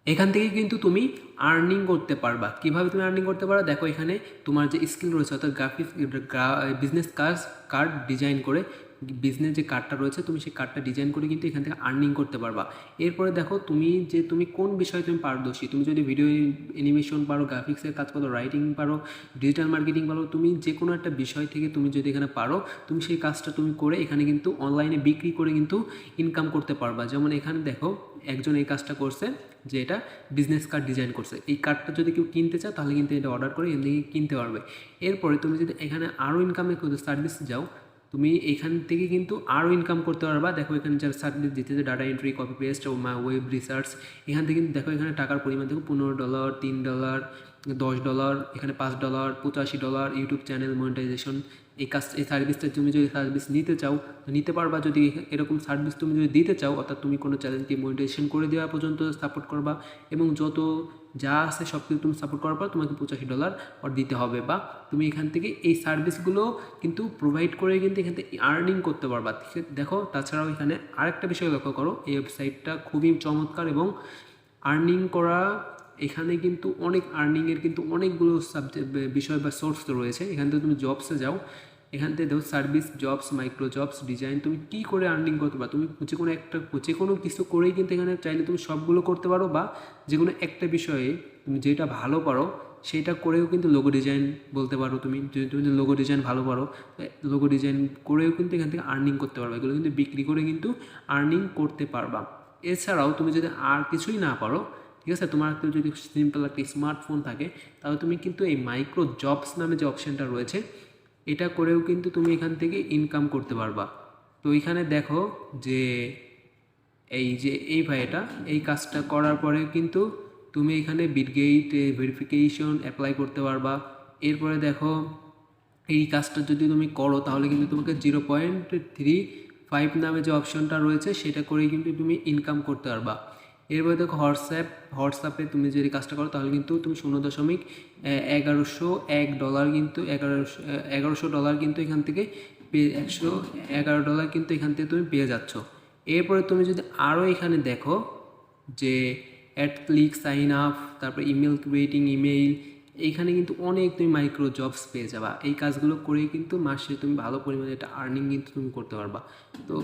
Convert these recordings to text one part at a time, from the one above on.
এখান থেকে কিন্তু তুমি আর্নিং করতে পারবা। কিভাবে তুমি আর্নিং করতে পারো দেখো, এখানে তোমার যে স্কিল রয়েছে অর্থাৎ গ্রাফিক্স বিজনেস কার্ড ডিজাইন করে, বিজনেস যে কার্ডটা রয়েছে তুমি সেই কার্ডটা ডিজাইন করে কিন্তু এখান থেকে আর্নিং করতে পারবা। এরপরে দেখো তুমি কোন বিষয়ে তুমি পারদর্শী, তুমি যদি ভিডিও অ্যানিমেশন পারো, গ্রাফিক্সের কাজ পারো, রাইটিং পারো, ডিজিটাল মার্কেটিং পারো, তুমি যে কোনো একটা বিষয় থেকে তুমি যদি এখানে পারো, তুমি সেই কাজটা তুমি করে এখানে কিন্তু অনলাইনে বিক্রি করে কিন্তু ইনকাম করতে পারবা। যেমন এখানে দেখো একজন এই কাজটা করছে, যে এটা বিজনেস কার্ড ডিজাইন করছে। এই কার্ডটা যদি কেউ কিনতে চাও তাহলে কিন্তু এটা অর্ডার করে এখান থেকে কিনতে পারবে। এরপরে তুমি যদি এখানে আরও ইনকামের সার্ভিস যাও, তুমি এখান থেকে কিন্তু আরও ইনকাম করতে পারবা। দেখো এখানে যারা সার্ভিস দিতেছে, data entry, copy paste, web research, এখান থেকে কিন্তু দেখো এখানে টাকার পরিমাণ দেখো $15, $3, $10, এখানে $5, $85, ইউটিউব চ্যানেল মনিটাইজেশন। এই সার্ভিসটা তুমি যদি সার্ভিস নিতে চাও নিতে পারবা। যদি এরকম সার্ভিস তুমি যদি দিতে চাও, অর্থাৎ তুমি কোনো চ্যানেলকে মনিটাইজেশন করে দেওয়া পর্যন্ত সাপোর্ট করবা, এবং যত যা আছে সব কিছু তুমি সাপোর্ট করার পর তোমাকে $85 দিতে হবে, বা তুমি এখান থেকে এই সার্ভিসগুলো কিন্তু প্রোভাইড করে কিন্তু এখান থেকে আর্নিং করতে পারবা। দেখো তাছাড়াও এখানে আরেকটা বিষয় লক্ষ্য করো, এই ওয়েবসাইটটা খুবই চমৎকার এবং আর্নিং করা, এখানে কিন্তু অনেক আর্নিংয়ের কিন্তু অনেকগুলো সাবজেক্ট বিষয় বা সোর্স রয়েছে। এখান থেকে তুমি জবসে যাও, এখান থেকে দেখো service jobs, micro jobs, design, তুমি কী করে আর্নিং করতে পারো। তুমি যে কোনো কিছু করেই কিন্তু এখানে চাইলে তুমি সবগুলো করতে পারো, বা যে কোনো একটা বিষয়ে তুমি যেটা ভালো পারো সেটা করেও কিন্তু লোগো ডিজাইন বলতে পারো। তুমি যদি তুমি লোগো ডিজাইন ভালো পারো, লোগো ডিজাইন করেও কিন্তু এখান থেকে আর্নিং করতে পারবে। এগুলো কিন্তু বিক্রি করে কিন্তু আর্নিং করতে পারবা। এছাড়াও তুমি যদি আর কিছুই না পারো, ঠিক আছে, তোমার একটু যদি সিম্পল একটা স্মার্টফোন থাকে, তাহলে তুমি কিন্তু এই মাইক্রো জবস নামে যে অপশানটা রয়েছে এটা করেও কিন্তু তুমি এখান থেকে ইনকাম করতে পারবা। তো এখানে দেখো যে এই ভাইটা এই কাজটা করার পরে কিন্তু তুমি এখানে বিটগেট ভেরিফিকেশন অ্যাপ্লাই করতে পারবা। এরপরে দেখো এই কাজটা যদি তুমি করো তাহলে কিন্তু তোমাকে 0.35 নামে যে অপশনটা রয়েছে সেটা করেই কিন্তু তুমি ইনকাম করতে পারবা। এরপরে দেখো হোয়াটসঅ্যাপে তুমি যদি কাজটা করো তাহলে কিন্তু তুমি $1101 কিন্তু $1100 কিন্তু এখান থেকে $111 কিন্তু এখান থেকে তুমি পেয়ে যাচ্ছ। এরপরে তুমি যদি আরও এখানে দেখো যে অ্যাড ক্লিক, সাইন আপ, তারপর ইমেল ক্রিয়েটিং ইমেইল, এইখানে কিন্তু অনেক তুমি মাইক্রো জবস পেয়ে যাবা। এই কাজগুলো করেই কিন্তু মাসে তুমি ভালো পরিমাণে একটা আর্নিং কিন্তু তুমি করতে পারবা। তো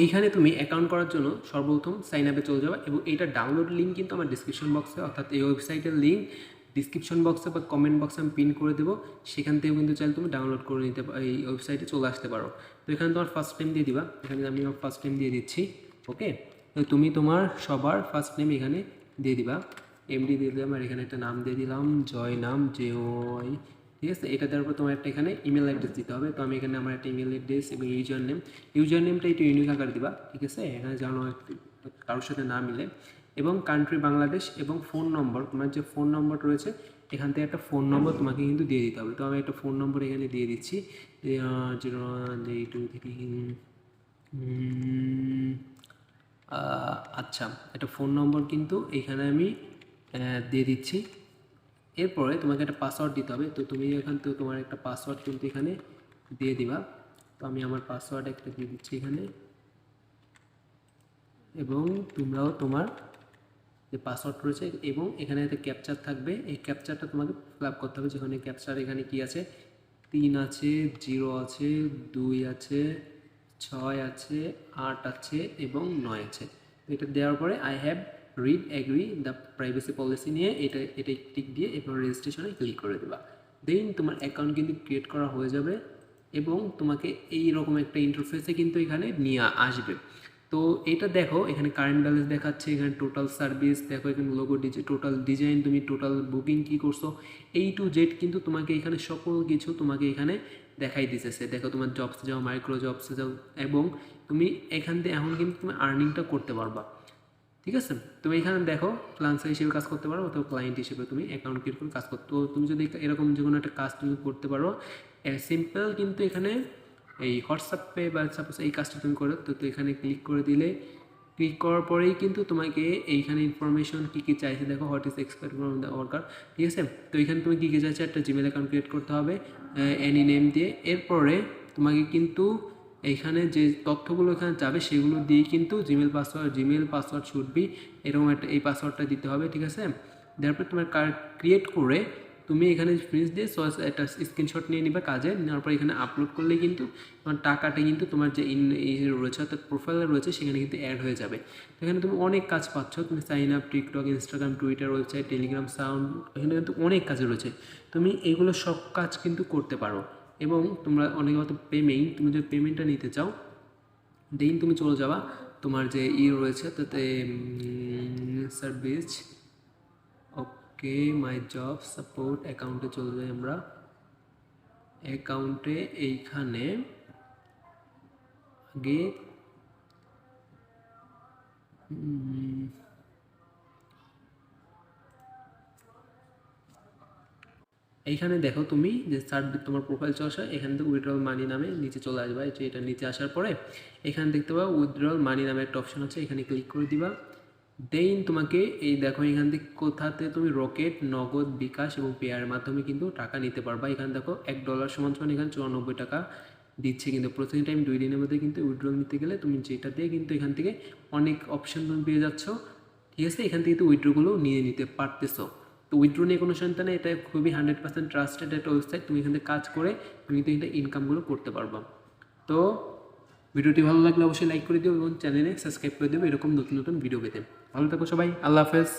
এইখানে তুমি অ্যাকাউন্ট করার জন্য সর্বপ্রথম সাইন আপে চলে যাবে, এবং এইটা ডাউনলোড লিঙ্ক কিন্তু আমার ডিসক্রিপশন বক্সে, অর্থাৎ এই ওয়েবসাইটের লিঙ্ক ডিসক্রিপশন বক্সে বা কমেন্ট বক্সে আমি পিন করে দেবো। সেখান থেকেও কিন্তু চাইলে তুমি ডাউনলোড করে নিতে এই ওয়েবসাইটে চলে আসতে পারো। তো এখানে তোমার ফার্স্ট নেম দিয়ে দিবা, এখানে আমি আমার ফার্স্ট নেম দিয়ে দিচ্ছি। ওকে, তো তুমি তোমার সবার ফার্স্ট নেম এখানে দিয়ে দিবা, এমডি দিয়ে দিলাম, আর এখানে একটা নাম দিয়ে দিলাম জয় নাম, JOY, ঠিক আছে। এটা দেওয়ার পর তোমার একটা এখানে ইমেল অ্যাড্রেস দিতে হবে। তো আমি এখানে আমার একটা ইমেল অ্যাড্রেস এবং ইউজার নেমটা একটু ইউনিক আকার দিবা, ঠিক আছে, এখানে যেন কারোর সাথে না মিলে। এবং কান্ট্রি বাংলাদেশ, এবং ফোন নম্বর, তোমার যে ফোন নম্বর রয়েছে এখান থেকে একটা ফোন নম্বর তোমাকে কিন্তু দিয়ে দিতে হবে। তো আমি একটা ফোন নম্বর এখানে দিয়ে দিচ্ছি, 0 আচ্ছা, একটা ফোন নম্বর কিন্তু এখানে আমি দিয়ে দিচ্ছি। এরপরে তোমাকে একটা পাসওয়ার্ড দিতে হবে। তো তুমি এখান থেকে তোমার একটা পাসওয়ার্ড কিন্তু এখানে দিয়ে দিবা। তো আমি আমার পাসওয়ার্ড একটা দিয়ে দিচ্ছি এখানে, এবং তোমরাও তোমার যে পাসওয়ার্ড রয়েছে, এবং এখানে একটা ক্যাপচার থাকবে, এই ক্যাপচারটা তোমাকে ফিল আপ করতে হবে। যেখানে ক্যাপচার এখানে কি আছে, 3 আছে, 0 আছে, 2 আছে, 6 আছে, 8 আছে এবং 9 আছে। তো এটা দেওয়ার পরে I have read agri the privacy policy নিয়ে এটাই টিক দিয়ে এরপর রেজিস্ট্রেশনে ক্লিক করে দেবা। দেন তোমার অ্যাকাউন্ট কিন্তু ক্রিয়েট করা হয়ে যাবে, এবং তোমাকে এই রকম একটা ইন্টারফেসে কিন্তু এখানে নিয়ে আসবে। তো এটা দেখো এখানে কারেন্ট ব্যালেন্স দেখাচ্ছে, এখানে টোটাল সার্ভিস দেখো, এখানে লোগো টোটাল ডিজাইন, তুমি টোটাল বুকিং কী করছো, A to Z কিন্তু তোমাকে এখানে সকল কিছু তোমাকে এখানে দেখাই দিতেছে। দেখো তোমার জবসে যাও, মাইক্রো জবসে যাও, এবং তুমি এখান থেকে এখন কিন্তু তুমি আর্নিংটা করতে পারবা, ঠিক আছে। তুমি এখানে দেখো ফ্রিল্যান্সার হিসেবে কাজ করতে পারো, অথবা ক্লায়েন্ট হিসেবে তুমি অ্যাকাউন্ট ক্রিয়েট করে কাজ করতে। তো তুমি যদি এরকম যে কোনো একটা কাজ তুমি করতে পারো সিম্পল, কিন্তু এখানে এই হোয়াটসঅ্যাপে বা সাপোজ এই কাজটা তুমি করো, তো এখানে ক্লিক করে দিলে, ক্লিক করার পরেই কিন্তু তোমাকে এইখানে ইনফরমেশন কী কী চাইছে দেখো, what is expect from the worker, ঠিক আছে। তো এখানে তুমি কী কী চাইছে, একটা জিমেল অ্যাকাউন্ট ক্রিয়েট করতে হবে, অ্যানি নেম দিয়ে। এরপরে তোমাকে কিন্তু এইখানে যে তথ্যগুলো এখানে যাবে সেগুলো দিয়েই কিন্তু জিমেল পাসওয়ার্ড শুড বি এরকম একটা এই পাসওয়ার্ডটা দিতে হবে, ঠিক আছে। তারপর তোমার কার্ড ক্রিয়েট করে তুমি এখানে ফিনিশ দিয়ে একটা স্ক্রিনশট নিয়ে নিবে কাজে, নেওয়ার পর এখানে আপলোড করলেই কিন্তু তোমার টাকাটা কিন্তু তোমার যে এই যে রয়েছে অর্থাৎ প্রোফাইলে রয়েছে সেখানে কিন্তু অ্যাড হয়ে যাবে। এখানে তুমি অনেক কাজ পাচ্ছ, তুমি sign up, TikTok, Instagram, Twitter, website, Telegram, sound, এখানে কিন্তু অনেক কাজ রয়েছে। তুমি এগুলো সব কাজ কিন্তু করতে পারো এবং তোমরা অনেক মতো তুমি যদি পেমেন্টটা নিতে চাও দেন তুমি চলে যাবা তোমার যে রয়েছে তাতে service, okay, my job support অ্যাকাউন্টে চলে যাই আমরা। অ্যাকাউন্টে এইখানে আগে এইখানে দেখো তুমি যে তোমার প্রোফাইল চলে আসা, এখান থেকে উইথড্রল মানি নামে নিচে চলে আসবা। এটা নিচে আসার পরে এখানে দেখতে পাবো উইথড্রল মানি নামে একটা অপশন আছে, এখানে ক্লিক করে দিবা। দেন তোমাকে এই দেখো এখান থেকে কোথাতে তুমি রকেট, নগদ, বিকাশ এবং পেয়ারের মাধ্যমে কিন্তু টাকা নিতে পারবা। এখানে দেখো $1 সমান এখানে 94 টাকা দিচ্ছে, কিন্তু প্রতি টাইম 2 দিনের মধ্যে কিন্তু উইথড্রল নিতে গেলে তুমি যেটা দিয়ে কিন্তু এখান থেকে অনেক অপশন তুমি পেয়ে যাচ্ছ, ঠিক আছে। এখান থেকে তো উইথড্রগুলো নিয়ে নিতে পারতেছো। তো উইথড্র নিয়ে কোনো চিন্তা নেই, এটা খুবই 100% ট্রাস্টেড একটা ওয়েবসাইট। তুমি এখান থেকে কাজ করে তুমি কিন্তু এটা ইনকামগুলো করতে পারবা। তো ভিডিওটি ভালো লাগলে অবশ্যই লাইক করে দিও এবং চ্যানেলে সাবস্ক্রাইব করে দেবো এরকম নতুন নতুন ভিডিও পেতে। ভালো থাকো সবাই, আল্লাহ হাফেজ।